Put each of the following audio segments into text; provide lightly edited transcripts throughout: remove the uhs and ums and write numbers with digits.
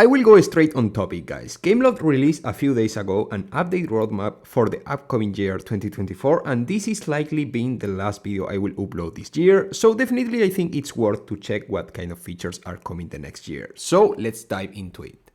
I will go straight on topic, guys. Gameloft released a few days ago an update roadmap for the upcoming year 2024, and this is likely being the last video I will upload this year, so definitely I think it's worth to check what kind of features are coming the next year. So let's dive into it.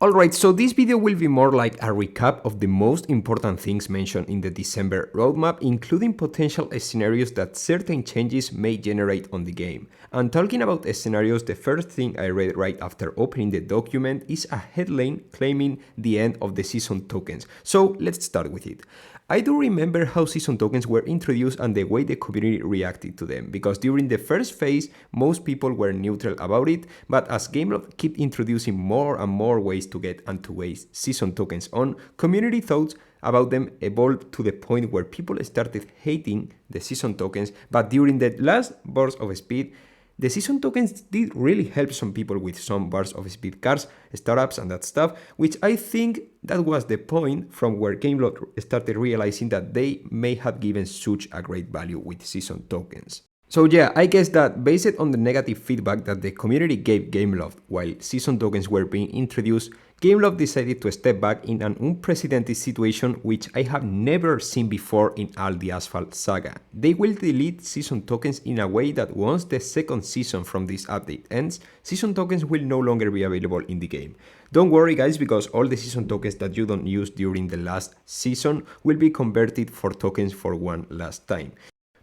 Alright, so this video will be more like a recap of the most important things mentioned in the December roadmap, including potential scenarios that certain changes may generate on the game. And talking about scenarios, the first thing I read right after opening the document is a headline claiming the end of the season tokens. So let's start with it. I do remember how season tokens were introduced and the way the community reacted to them, because during the first phase, most people were neutral about it, but as Gameloft kept introducing more and more ways to get and to waste season tokens on, community thoughts about them evolved to the point where people started hating the season tokens, but during the last burst of speed, the season tokens did really help some people with some bursts of speed cars, startups and that stuff, which I think that was the point from where Gameloft started realizing that they may have given such a great value with season tokens. So yeah, I guess that based on the negative feedback that the community gave Gameloft while season tokens were being introduced, Gameloft decided to step back in an unprecedented situation which I have never seen before in all the Asphalt saga. They will delete season tokens in a way that once the second season from this update ends, season tokens will no longer be available in the game. Don't worry guys, because all the season tokens that you don't use during the last season will be converted for tokens for one last time.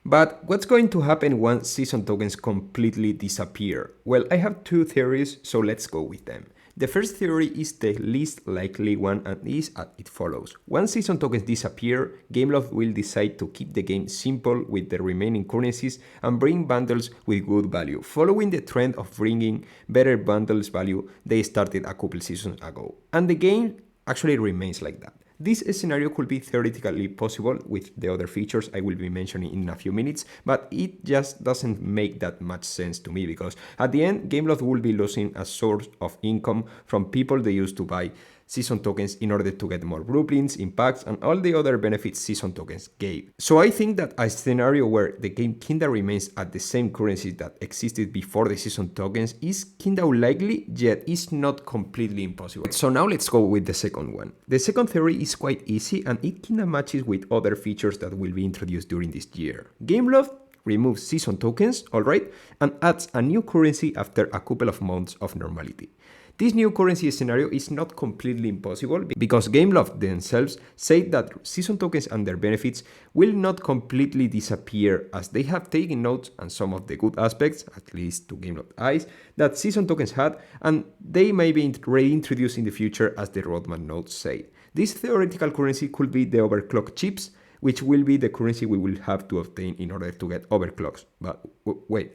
But what's going to happen once season tokens completely disappear? Well, I have two theories, so let's go with them. The first theory is the least likely one and is as it follows. Once season tokens disappear, Gameloft will decide to keep the game simple with the remaining currencies and bring bundles with good value, following the trend of bringing better bundles value they started a couple seasons ago. And the game actually remains like that. This scenario could be theoretically possible with the other features I will be mentioning in a few minutes, but it just doesn't make that much sense to me, because at the end, Gameloft will be losing a source of income from people they used to buy season tokens in order to get more blueprints, impacts, and all the other benefits season tokens gave. So I think that a scenario where the game kinda remains at the same currency that existed before the season tokens is kinda unlikely, yet is not completely impossible. So now let's go with the second one. The second theory is quite easy and it kinda matches with other features that will be introduced during this year. Gameloft removes season tokens, alright, and adds a new currency after a couple of months of normality. This new currency scenario is not completely impossible because Gameloft themselves say that season tokens and their benefits will not completely disappear, as they have taken notes on some of the good aspects, at least to Gameloft eyes, that season tokens had, and they may be reintroduced in the future as the roadmap notes say. This theoretical currency could be the overclock chips, which will be the currency we will have to obtain in order to get overclocks. But wait,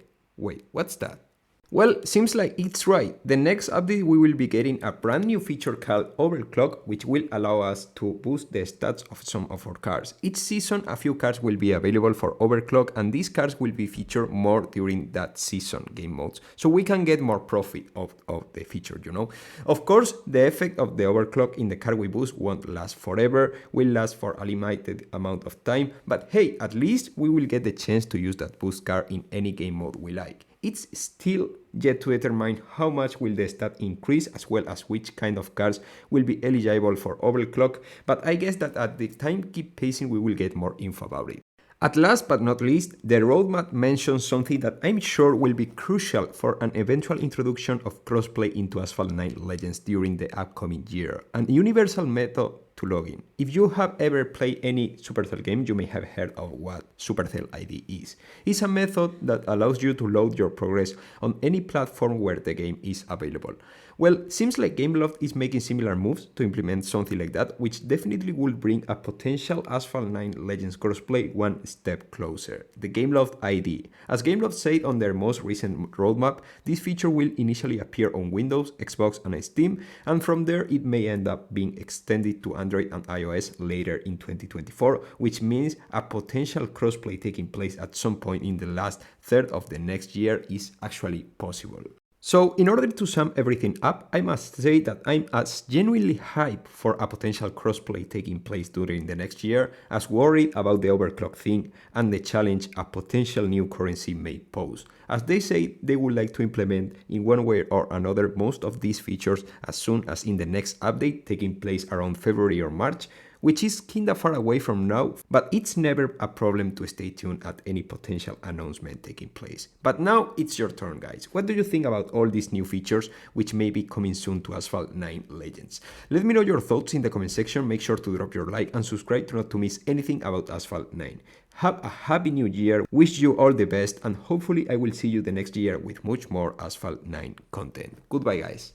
what's that? Well, seems like it's right. The next update we will be getting a brand new feature called Overclock, which will allow us to boost the stats of some of our cars. Each season a few cars will be available for Overclock, and these cars will be featured more during that season game modes, so we can get more profit of the feature, you know. Of course, the effect of the Overclock in the car we boost won't last forever, will last for a limited amount of time, but hey, at least we will get the chance to use that boost car in any game mode we like. It's still yet to determine how much will the stat increase, as well as which kind of cars will be eligible for overclock, but I guess that at the time keep pacing we will get more info about it. At last but not least, the roadmap mentions something that I'm sure will be crucial for an eventual introduction of crossplay into Asphalt 9 Legends during the upcoming year, an universal method to login. If you have ever played any Supercell game, you may have heard of what Supercell ID is. It's a method that allows you to load your progress on any platform where the game is available. Well, seems like Gameloft is making similar moves to implement something like that, which definitely will bring a potential Asphalt 9 Legends crossplay one step closer. The Gameloft ID. As Gameloft said on their most recent roadmap, this feature will initially appear on Windows, Xbox, and Steam, and from there it may end up being extended to Android and iOS later in 2024, which means a potential crossplay taking place at some point in the last third of the next year is actually possible. So in order to sum everything up, I must say that I'm as genuinely hyped for a potential crossplay taking place during the next year as worried about the overclock thing and the challenge a potential new currency may pose. As they say, they would like to implement in one way or another most of these features as soon as in the next update taking place around February or March, which is kinda far away from now, but it's never a problem to stay tuned at any potential announcement taking place. But now it's your turn, guys. What do you think about all these new features which may be coming soon to Asphalt 9 Legends? Let me know your thoughts in the comment section, make sure to drop your like and subscribe to not to miss anything about Asphalt 9. Have a happy new year, wish you all the best, and hopefully I will see you the next year with much more Asphalt 9 content. Goodbye, guys.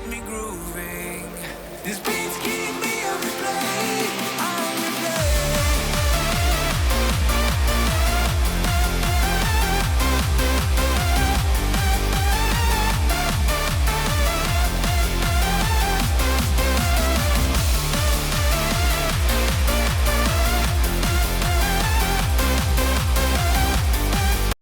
Me grooving. This beat's